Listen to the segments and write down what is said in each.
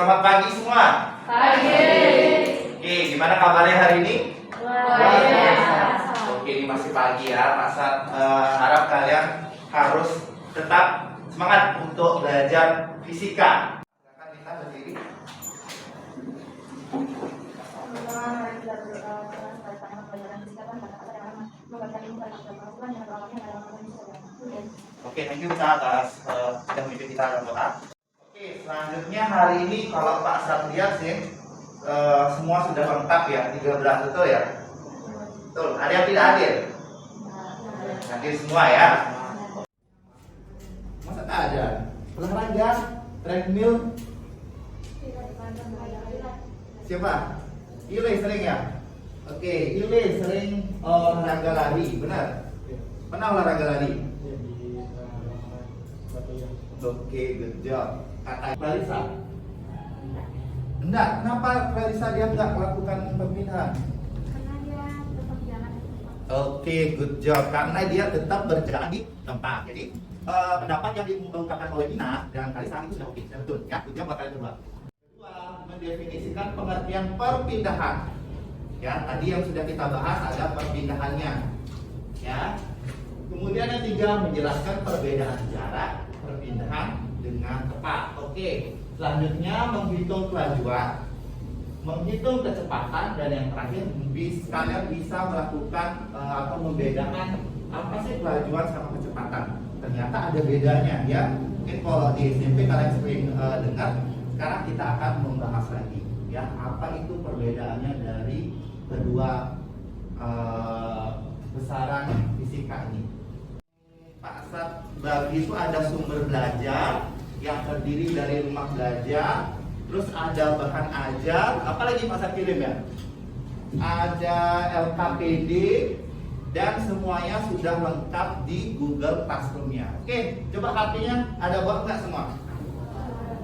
selamat pagi semua. Pagi. Oke, gimana kabarnya hari ini? Luar biasa. Oke, ini masih pagi ya. Masa harap kalian harus tetap semangat untuk belajar fisika. Silakan kita berdiri. Oke, thank you kita atas sudah memimpin kita dalam doa. Oke, selanjutnya hari ini kalau Pak Sat lihat sih semua sudah lengkap ya, 13 betul ya? Betul, ada yang tidak hadir? Hadir semua ya? Masa tak ada? Olahraga, treadmill. Siapa? Ile sering ya? Oke, Ile sering olahraga lari, benar? Mana olahraga lari? Oke, good job. Kata Clarissa. Enggak, kenapa Clarissa dia enggak melakukan pemindahan? Karena dia tetap jalan. Oke, good job. Karena dia tetap berjalan di tempat. Jadi pendapat yang diungkapkan oleh Ina dan Clarissa itu sudah oke, sudah betul. Ya, good job buat kalian berdua. Kedua, mendefinisikan pengertian perpindahan. Ya, tadi yang sudah kita bahas ada perpindahannya. Ya. Kemudian yang tiga, menjelaskan perbedaan jarak perpindahan dengan tepat. Oke, selanjutnya menghitung kelajuan, menghitung kecepatan, dan yang terakhir kalian bisa melakukan atau membedakan apa sih kelajuan sama kecepatan. Ternyata ada bedanya ya. Mungkin kalau di SMP kalian sering dengar. Sekarang kita akan membahas lagi ya, apa itu perbedaannya dari kedua besaran fisika ini. Pak Sat bagi itu ada sumber belajar yang terdiri dari rumah belajar, terus ada bahan ajar, apalagi Pak Sat kirim ya? Ada LKPD, dan semuanya sudah lengkap di Google Classroom-nya. Oke, coba HP-nya ada buat nggak semua?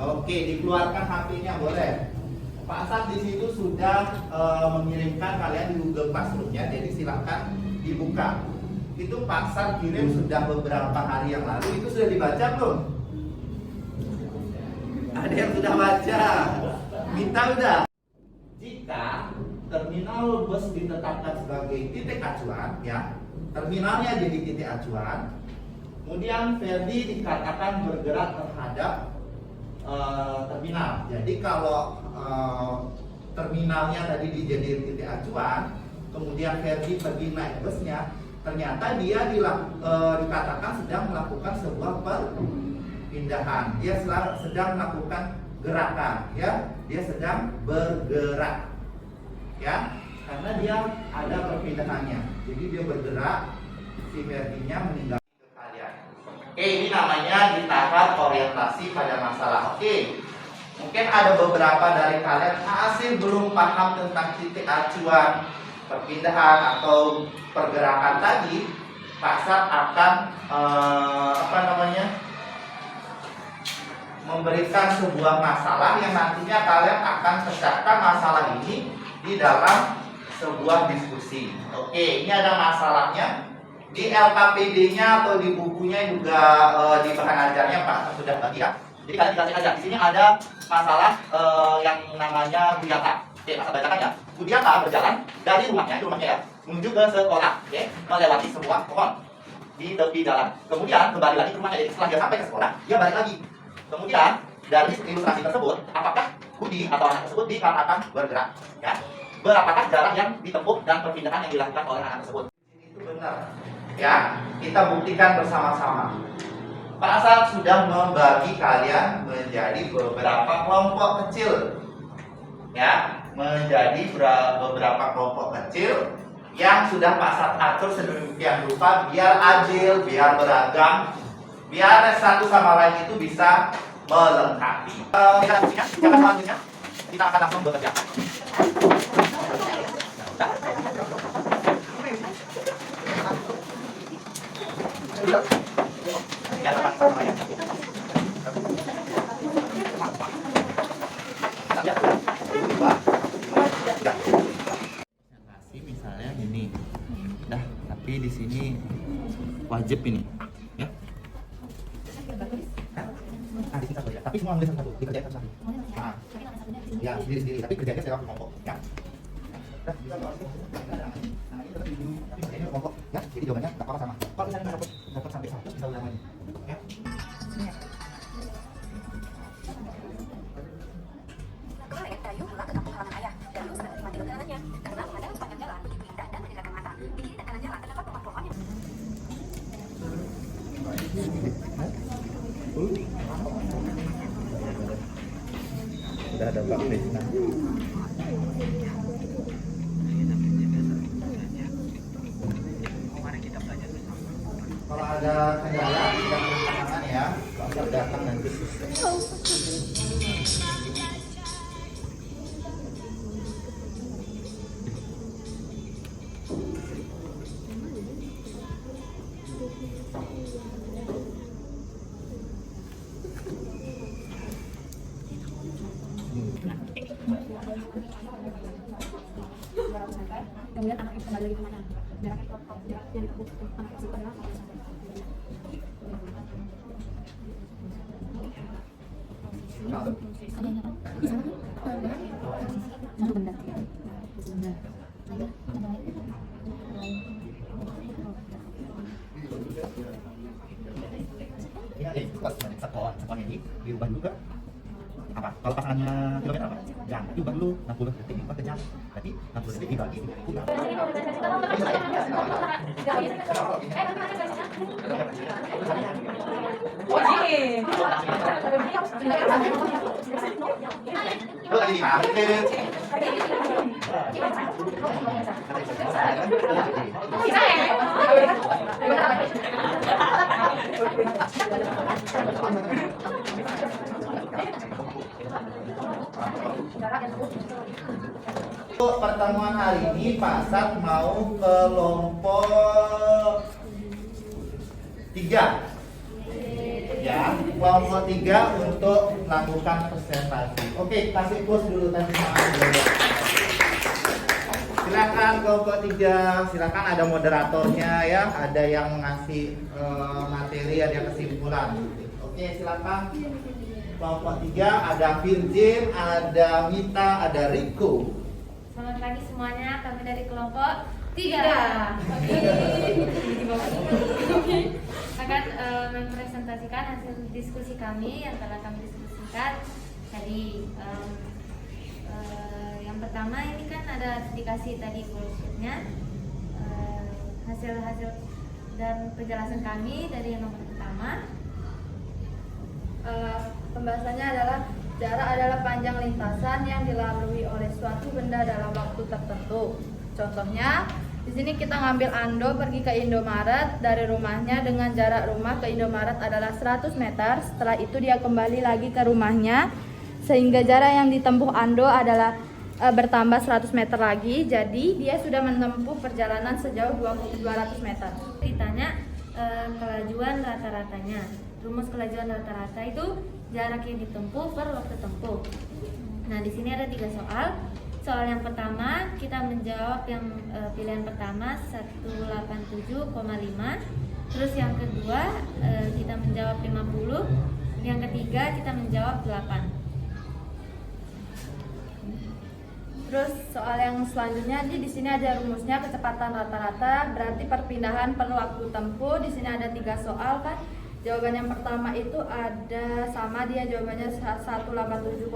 Oke, dikeluarkan HP-nya boleh. Pak Sat di situ sudah mengirimkan kalian di Google Classroom-nya, jadi silakan dibuka. Itu Pak Sat kirim sudah beberapa hari yang lalu. Itu sudah dibaca belum? Ada yang sudah baca? Minta udah. Jika terminal bus ditetapkan sebagai titik acuan, ya, terminalnya jadi titik acuan. Kemudian Ferdi dikatakan bergerak terhadap terminal. Jadi kalau terminalnya tadi dijadikan titik acuan, kemudian Ferdi pergi naik busnya, ternyata dia dikatakan sedang melakukan sebuah perpindahan. Dia sedang melakukan gerakan, ya. Dia sedang bergerak, ya. Karena dia ada perpindahannya. Jadi dia bergerak, si Ferdinya meninggalkan kalian. Oke, ini namanya di tahap orientasi pada masalah. Oke. Mungkin ada beberapa dari kalian masih belum paham tentang titik acuan, perpindahan atau pergerakan tadi. Pak Sat akan memberikan sebuah masalah yang nantinya kalian akan pecahkan masalah ini di dalam sebuah diskusi. Oke, ini ada masalahnya di LKPD-nya atau di bukunya juga, di bahan ajarnya Pak Sat sudah bagi ya. Jadi kalian dikasih aja. Di sini ada masalah yang namanya Budiata. Oke, Pak Sat bacakan ya. Budiata berjalan dari rumahnya ya, menuju ke sekolah, oke, melewati sebuah pohon di tepi jalan. Kemudian kembali lagi ke rumahnya. Jadi setelah dia sampai ke sekolah, dia balik lagi. Kemudian dari ilustrasi tersebut, apakah Budi atau anak tersebut dikatakan bergerak? Ya, berapakah jarak yang ditempuh dan perpindahan yang dilakukan oleh anak tersebut? Itu benar. Ya, kita buktikan bersama-sama. Pak Sat sudah membagi kalian menjadi beberapa kelompok kecil. Ya, menjadi beberapa kelompok kecil yang sudah Pak Sat atur sedemikian rupa biar adil, biar beragam, biar satu sama lain itu bisa melengkapi. Selanjutnya kita akan langsung bekerja. Ya, teman-teman. Misalnya ini, tapi di sini wajib ini, ya. Nah, di sini satu ya. Tapi semua ambil satu, dikerjain satu. Nah, Ya, sendiri-sendiri, tapi kerjanya secara kelompok. Ya. Kelompok, ya. Jadi jawabannya nggak apa-apa sama. Kalau misalnya dapat sampai 100 bisa ulangan. Ya. Kemarin Dayu pulang ke kampung halaman ayah. Dayu sedang menikmati perjalanannya karena memandang sepanjang jalan begitu indah dan menyegarkan mata. Di kiri dan kanan jalan terdapat pohon-pohon yang Udah ada Mbak Krisna. Kalau ada kendala tidak berhalangan ya, kalau datang nanti. Kemudian anak itu kembali lagi kemana? Jaraknya jarak yang ditempuh anak itu adalah di sana satu benda. Ini ada pas sekon ini diubah juga apa? Kalau pasangannya kilometer apa? Jam, diubah dulu 60 detik diubah ke jam. Tapi 60 detik dibagi pulang. Lu lagi di mana? Untuk pertemuan hari ini Pak Sat mau kelompok 3 ya, kelompok 3 untuk melakukan presentasi. Oke, kasih pause dulu tadi semangat dulu. Silakan kelompok 3, silakan ada moderatornya ya, ada yang ngasih materi, ada yang kesimpulan. Oke, silakan. Kelompok 3 ada Virgin, ada Mita, ada Riko. Selamat pagi semuanya, kami dari kelompok 3 akan mempresentasikan hasil diskusi kami yang telah kami diskusikan tadi. Yang pertama ini kan ada dikasih tadi bullshitnya, hasil-hasil dan penjelasan kami dari yang nomor pertama. Pembahasannya adalah jarak adalah panjang lintasan yang dilalui oleh suatu benda dalam waktu tertentu. Contohnya, di sini kita ngambil Ando pergi ke Indomaret dari rumahnya dengan jarak rumah ke Indomaret adalah 100 meter. Setelah itu dia kembali lagi ke rumahnya sehingga jarak yang ditempuh Ando adalah bertambah 100 meter lagi. Jadi dia sudah menempuh perjalanan sejauh 200 meter. Ditanya kelajuan rata-ratanya. Rumus kelajuan rata-rata itu jarak yang ditempuh per waktu tempuh. Nah, di sini ada 3 soal. Soal yang pertama kita menjawab yang pilihan pertama 187,5. Terus yang kedua kita menjawab 50. Yang ketiga kita menjawab 8. Terus soal yang selanjutnya di sini ada rumusnya kecepatan rata-rata, berarti perpindahan per waktu tempuh. Di sini ada 3 soal kan. Jawaban yang pertama itu ada sama, dia jawabannya 187,5.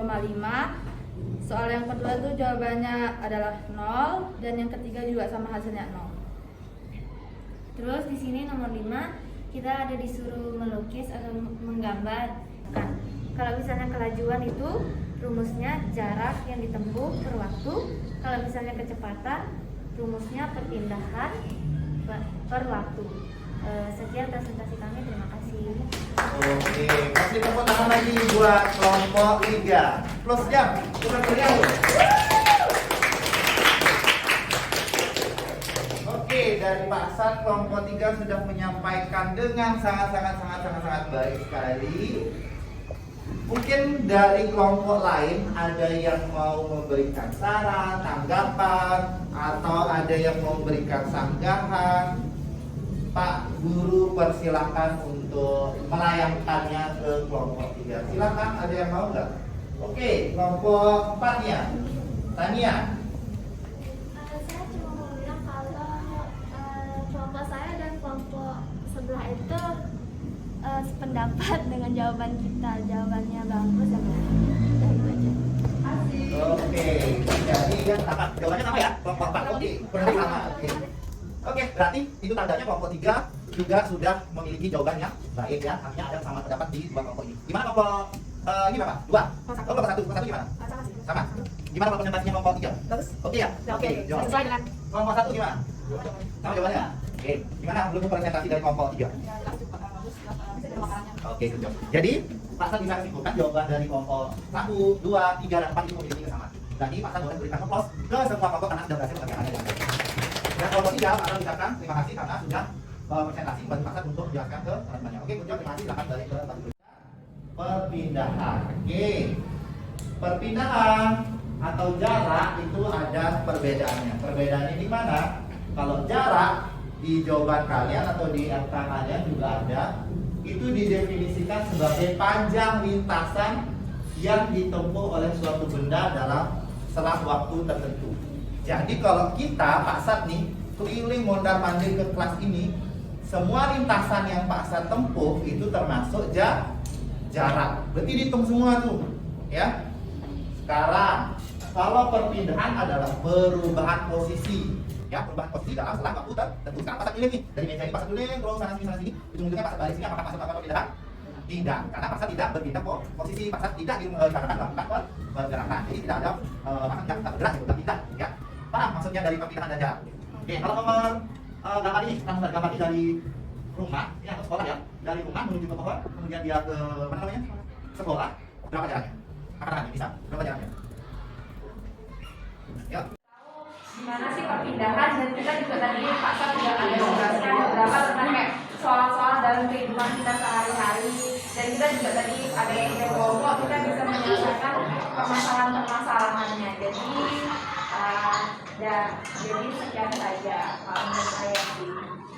Soal yang kedua itu jawabannya adalah 0 dan yang ketiga juga sama hasilnya 0. Terus di sini nomor 5 kita ada disuruh melukis atau menggambar. Kan, kalau misalnya kelajuan itu rumusnya jarak yang ditempuh per waktu. Kalau misalnya kecepatan rumusnya perpindahan per waktu. Sekian presentasi kami, terima kasih. Oke, kasih tepuk tangan lagi buat kelompok 3. Plus jam, bukan beliau. Oke, dari Pak Sat kelompok 3 sudah menyampaikan dengan sangat baik sekali. Mungkin dari kelompok lain ada yang mau memberikan saran, tanggapan, atau ada yang mau memberikan sanggahan. Pak Guru persilahkan untuk melayangkannya ke kelompok 3. Silakan, ada yang mau nggak? Oke, kelompok 4-nya. Tania. Saya cuma mau bilang kalau kelompok saya dan kelompok sebelah itu sependapat dengan jawaban kita. Jawabannya bagus ya. Udah itu aja. Oke, jadi yang sama. Jawabannya sama ya? Kelompok 4. Oke, kurang lebih sama. Oke, berarti itu tandanya kelompok 3 juga sudah memiliki jawaban yang baik ya. Artinya ada sama pendapat di dua kelompok ini. Gimana kelompok ini berapa? 2? Oh, kelompok 1. Kelompok 1 gimana? Sama. Gimana kalau presentasinya kelompok 3? Bagus. Oke ya? Oke. Jawaban. Sesuai dengan Kelompok 1 gimana? Sama jawabannya? Oke. Gimana belum presentasi dari kelompok 3? Oke, good job. Jadi, Pak San bisa kesimpulan jawaban dari kelompok 1, 2, 3, dan 4 itu memiliki kesamaan. Jadi, Pak San boleh berikan aplaus ke semua kelompok karena sudah berhasil mengerjakannya dengan baik. Dan kelompok 3, Pak San ucapkan terima kasih karena sudah presentasi membantu Pak San untuk menjelaskan ke teman-temannya. Oke, good job. Terima kasih. Silakan balik ke tempat duduk. Perpindahan. Oke. Perpindahan atau jarak itu ada perbedaannya. Perbedaannya di mana? Kalau jarak di jawaban kalian atau di RK kalian juga ada, itu didefinisikan sebagai panjang lintasan yang ditempuh oleh suatu benda dalam selang waktu tertentu. Jadi kalau kita Pak Sat nih keliling mondar-mandir ke kelas ini, semua lintasan yang Pak Sat tempuh itu termasuk jarak. Berarti dihitung semua tuh, ya. Sekarang kalau perpindahan adalah perubahan posisi, ya, perubahan posisi dalam selang waktu tertentu. Sekarang Pak Sat keliling nih dari meja ini, Pak Sat keliling terus sana sini, ujung-ujungnya Pak Sat balik sini. Apakah Pak Sat melakukan perpindahan? Tidak, karena Pak Sat tidak berpindah posisi. Pak Sat tidak dikatakan melakukan pergerakan. Jadi tidak ada Pak Sat tidak bergerak, tidak, ya. Paham maksudnya dari perpindahan dan jarak? Oke, kalau nomor gambar ini, gambar ini dari rumah, ini atau sekolah ya, dari rumah menuju ke pohon, kemudian dia ke mana namanya? Sekolah. Berapa jaraknya? Apa namanya? Bisa? Berapa jaraknya? Ya. Gimana sih perpindahan, dan kita juga tadi Pak Sat juga ada menjelaskan beberapa tentang kayak soal-soal dalam kehidupan kita sehari-hari, dan kita juga tadi ada yang kelompok kita bisa menyelesaikan permasalahan-permasalahannya. Jadi sekian saja menurut saya sih.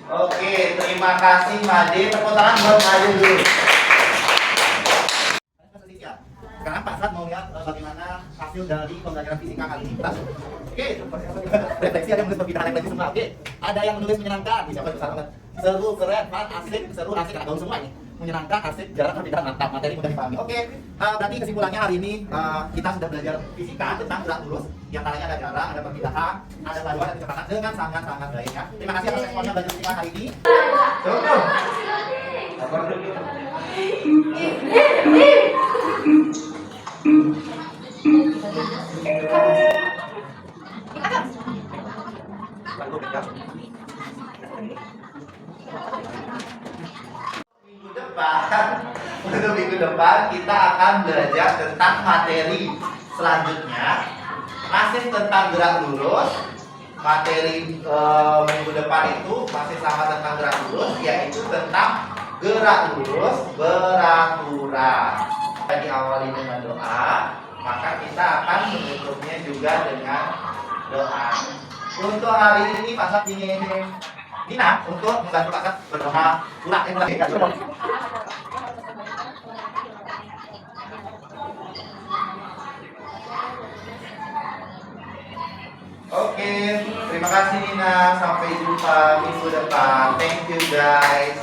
Oke, terima kasih Made. Tepuk tangan buat Made dulu. Sekarang Pak Sat mau lihat bagaimana hasil dari pembelajaran fisika kali ini. Oke, refleksi ada yang menulis perpindahan refleksi semua. Oke, ada yang menulis menyenangkan. Siapa besar banget? Seru, keren, fun, asik, seru, asik. Ada gaul semua ini. Menyenangkan, asik, jarak perpindahan mantap. Materi mudah dipahami. Oke, berarti kesimpulannya hari ini kita sudah belajar fisika tentang gerak lurus. Yang antaranya ada jarak, ada perpindahan, ada paduan dan kecepatan dengan sangat-sangat baik ya. Terima kasih atas responnya belajar fisika hari ini. Cukup. Untuk minggu depan kita akan belajar tentang materi selanjutnya, masih tentang gerak lurus. Materi minggu depan itu masih sama tentang gerak lurus, yaitu tentang gerak lurus beraturan. Kita diawali dengan doa, maka kita akan menutupnya juga dengan doa. Untuk hari ini Pak Sat ingin Nina untuk membantu Pak Sat berdoa ulang Oke, terima kasih Nina. Sampai jumpa minggu depan. Thank you guys.